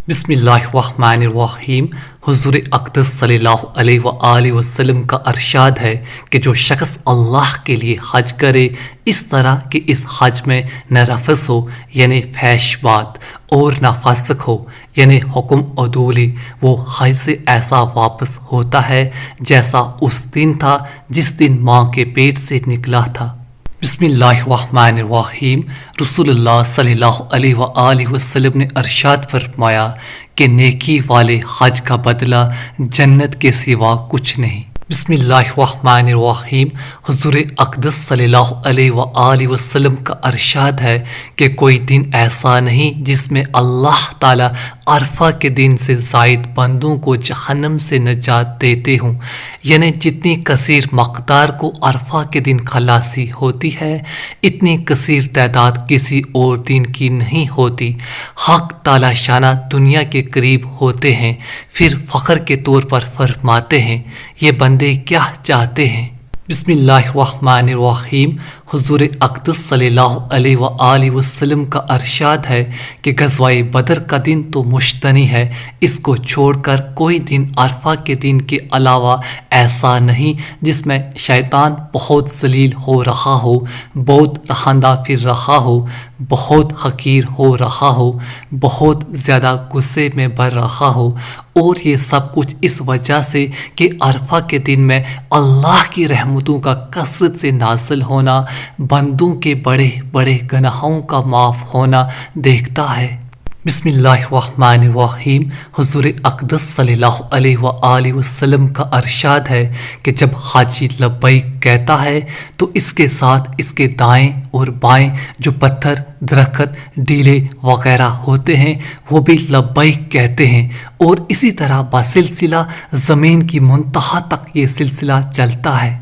بسم اللہ الرحمن الرحیم۔ حضور اقدس صلی اللہ علیہ وآلہ وسلم کا ارشاد ہے کہ جو شخص اللہ کے لیے حج کرے اس طرح کہ اس حج میں نہ رفث ہو یعنی فحش بات اور نہ فسق ہو یعنی حکم عدولی، وہ حج سے ایسا واپس ہوتا ہے جیسا اس دن تھا جس دن ماں کے پیٹ سے نکلا تھا۔ بسم اللہ الرحمن الرحیم۔ رسول اللہ صلی اللہ علیہ وآلہ وسلم نے ارشاد فرمایا کہ نیکی والے حج کا بدلہ جنت کے سوا کچھ نہیں۔ بسم اللہ الرحمن الرحیم۔ حضور اقدس صلی اللہ علیہ وآلہ وسلم کا ارشاد ہے کہ کوئی دن ایسا نہیں جس میں اللہ تعالیٰ عرفہ کے دن سے زائد بندوں کو جہنم سے نجات دیتے ہوں، یعنی جتنی کثیر مقدار کو عرفہ کے دن خلاصی ہوتی ہے اتنی کثیر تعداد کسی اور دن کی نہیں ہوتی۔ حق تعالیٰ شانہ دنیا کے قریب ہوتے ہیں، پھر فخر کے طور پر فرماتے ہیں یہ بندے کیا چاہتے ہیں۔ بسم اللہ الرحمن الرحیم۔ حضور اقدس صلی اللہ علیہ وآلہ وسلم کا ارشاد ہے کہ غزوہ بدر کا دن تو مشتنی ہے، اس کو چھوڑ کر کوئی دن عرفہ کے دن کے علاوہ ایسا نہیں جس میں شیطان بہت ذلیل ہو رہا ہو، بہت رہندہ پھر رہا ہو، بہت حقیر ہو رہا ہو، بہت زیادہ غصے میں بھر رہا ہو، اور یہ سب کچھ اس وجہ سے کہ عرفہ کے دن میں اللہ کی رحمتوں کا کثرت سے نازل ہونا، بندوں کے بڑے بڑے گناہوں کا معاف ہونا دیکھتا ہے۔ بسم اللہ الرحمن الرحیم۔ حضور اقدس صلی اللہ علیہ وآلہ وسلم کا ارشاد ہے کہ جب حاجی لبیک کہتا ہے تو اس کے ساتھ اس کے دائیں اور بائیں جو پتھر، درخت، ڈیلے وغیرہ ہوتے ہیں وہ بھی لبیک کہتے ہیں، اور اسی طرح بسلسلہ زمین کی منتہا تک یہ سلسلہ چلتا ہے۔